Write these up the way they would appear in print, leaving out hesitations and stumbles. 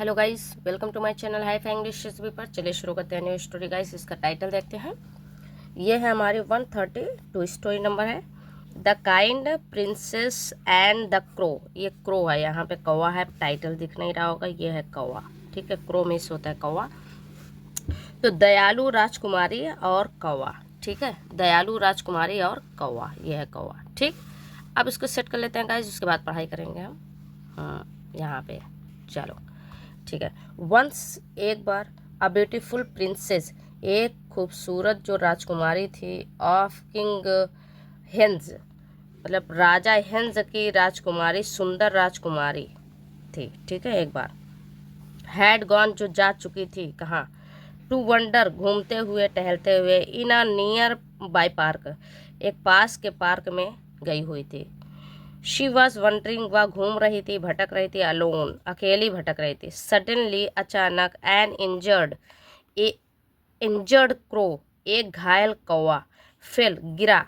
Hello guys, welcome to my channel hi fi English पर। चलिए शुरू करते हैं न्यू स्टोरी गाइस। इसका टाइटल देखते हैं। ये है हमारी 132 स्टोरी नंबर है, the kind princess and the crow. ये क्रो है, यहाँ पे कौवा है, टाइटल दिख नहीं रहा होगा, ये है कौवा। ठीक है, क्रो मिस होता है कौवा। तो दयालु राजकुमारी और कौवा। ठीक है, दयालु राजकुमारी और कौवा, ये है कौवा। ठीक, अब इसको सेट कर लेते हैं गाइस, उसके बाद पढ़ाई करेंगे हम। यहाँ पे चलो ठीक है। वंस एक बार, अ ब्यूटीफुल प्रिंसेस, एक खूबसूरत जो राजकुमारी थी, ऑफ किंग हेंज, मतलब राजा हेंज की राजकुमारी, सुंदर राजकुमारी थी। ठीक है, एक बार हैड गॉन, जो जा चुकी थी, कहाँ, टू वंडर, घूमते हुए टहलते हुए, इन अ नियर बाय पार्क, एक पास के पार्क में गई हुई थी। शी वॉज वंडरिंग, वह घूम रही थी, भटक रही थी, अलोन, अकेली भटक रही थी। सडनली, अचानक, एन इंजर्ड क्रो, एक घायल कौवा, फेल, गिरा,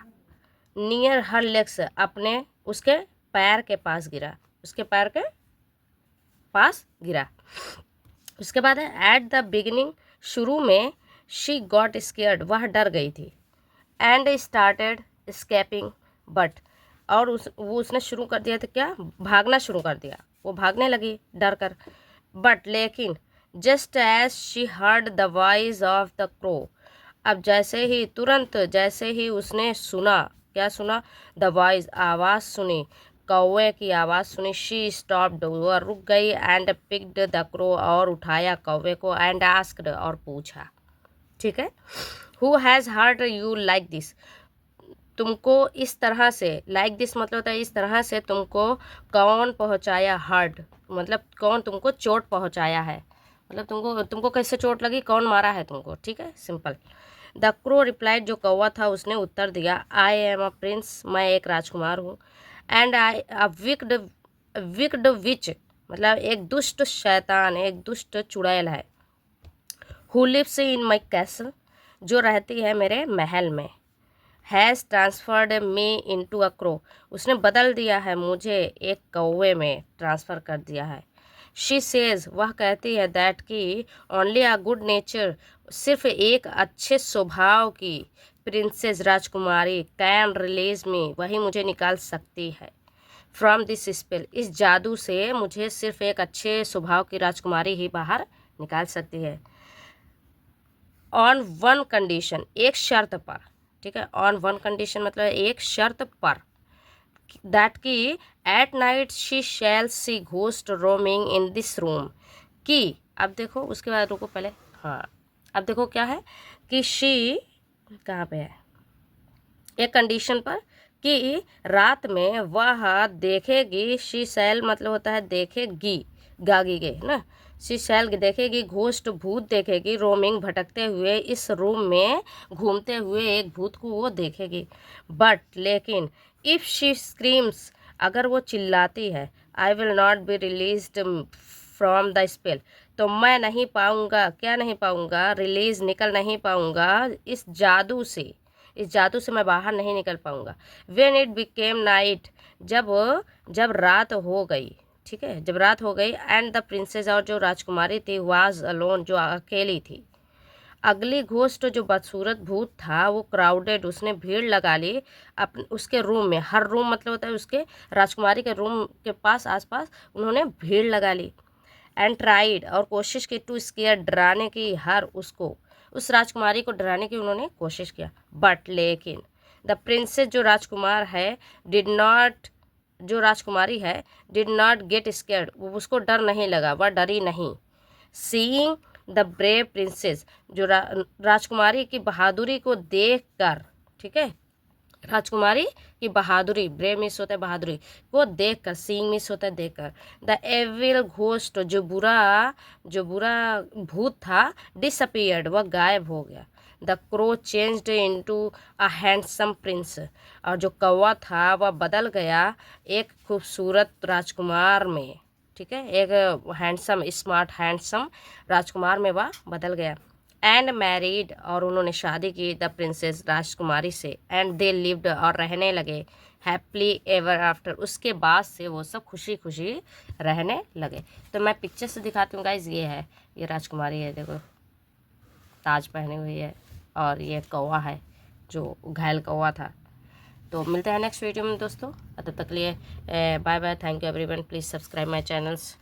नियर हर लेग्स, अपने उसके पैर के पास गिरा, उसके पैर के पास गिरा। उसके बाद है एट द बिगिनिंग, शुरू में, शी गॉट स्केयर्ड, वह डर गई थी, एंड स्टार्टेड स्केपिंग, बट, और उसने शुरू कर दिया था क्या, भागना शुरू कर दिया, वो भागने लगी डर कर। बट लेकिन, just as she heard the voice of the crow, अब जैसे ही, तुरंत जैसे ही उसने सुना, क्या सुना, द वॉइस, आवाज़ सुनी, कौवे की आवाज़ सुनी, शी स्टॉप्ड, वह रुक गई, एंड पिक्ड द क्रो, और उठाया कौवे को, एंड आस्क्ड, और पूछा। ठीक है, who has hurt you like this, तुमको इस तरह से, लाइक दिस मतलब होता है इस तरह से, तुमको कौन पहुंचाया, हर्ट मतलब कौन तुमको चोट पहुंचाया है, मतलब तुमको कैसे चोट लगी, कौन मारा है तुमको। ठीक है, सिंपल। द क्रो रिप्लाइड, जो कौवा था उसने उत्तर दिया, आई एम अ प्रिंस, मैं एक राजकुमार हूँ, एंड आई अ विक्ड विच, मतलब एक दुष्ट शैतान, एक दुष्ट चुड़ैल है, who lives in my castle, जो रहती है मेरे महल में, has transferred me into a crow, उसने बदल दिया है मुझे एक कौवे में ट्रांसफ़र कर दिया है। शी सेज, वह कहती है, दैट कि ओनली अ गुड नेचर, सिर्फ एक अच्छे स्वभाव की प्रिंसेस राजकुमारी, कैन रिलीज मी, वही मुझे निकाल सकती है, फ्रॉम दिस स्पेल, इस जादू से मुझे सिर्फ एक अच्छे स्वभाव की राजकुमारी ही बाहर निकाल सकती है। ऑन वन कंडीशन, एक शर्त पर। ठीक है, ऑन वन कंडीशन मतलब एक शर्त पर, दैट की at night she shall see ghost roaming in this room, कि, अब देखो उसके बाद रुको पहले, हाँ अब देखो क्या है कि शी कहाँ पे है, एक कंडीशन पर, कि रात में वह देखेगी, शी शैल मतलब होता है देखेगी, गागी गे ना, शी शैल देखेगी, घोस्ट भूत देखेगी, रोमिंग भटकते हुए, इस रूम में घूमते हुए एक भूत को वो देखेगी। बट लेकिन, इफ़ शी स्क्रीम्स, अगर वो चिल्लाती है, I will not be released from the spell, तो मैं नहीं पाऊँगा, क्या नहीं पाऊँगा, रिलीज, निकल नहीं पाऊँगा इस जादू से, इस जादू से मैं बाहर नहीं निकल पाऊँगा। वेन इट बिकेम नाइट, जब जब रात हो गई, ठीक है, जब रात हो गई, एंड द प्रिंसेस, और जो राजकुमारी थी, वाज अलोन, जो अकेली थी, अगली घोस्ट, जो बदसूरत भूत था, वो क्राउडेड, उसने भीड़ लगा ली अपन उसके रूम में, हर रूम मतलब होता है उसके राजकुमारी के रूम के पास आसपास उन्होंने भीड़ लगा ली, एंड ट्राइड, और कोशिश की, टू स्केयर, डराने की, हर उसको, उस राजकुमारी को डराने की उन्होंने कोशिश किया। बट लेकिन, द प्रिंसेस, जो राजकुमार है, डिड नॉट, जो राजकुमारी है, डिड नॉट गेट स्केयर्ड, उसको डर नहीं लगा, वह डरी नहीं। सीइंग द ब्रेव प्रिंसेस, जो राजकुमारी की बहादुरी को देख कर, ठीक है, राजकुमारी की बहादुरी, ब्रेव मिस होता है बहादुरी को देखकर, सीइंग मिस होता है देखकर, द एविल घोस्ट, जो बुरा भूत था, डिसअपियर्ड, वह गायब हो गया। The crow changed into a handsome Prince, और जो कौवा था वह बदल गया एक खूबसूरत राजकुमार में। ठीक है, एक हैंडसम, स्मार्ट हैंडसम राजकुमार में वह बदल गया। एंड मैरिड, और उन्होंने शादी की, द प्रिंसेस, राजकुमारी से, एंड दे लिव्ड, और रहने लगे, हैप्पली एवर आफ्टर, उसके बाद से वो सब खुशी खुशी रहने लगे। तो मैं पिक्चर से दिखाती हूँ गाइज। ये है, ये राजकुमारी है, देखो ताज पहनी हुई है, और ये कौवा है जो घायल कौवा था। तो मिलते हैं नेक्स्ट वीडियो में दोस्तों, तब तक लिए bye bye. Thank you everyone, please subscribe my channels.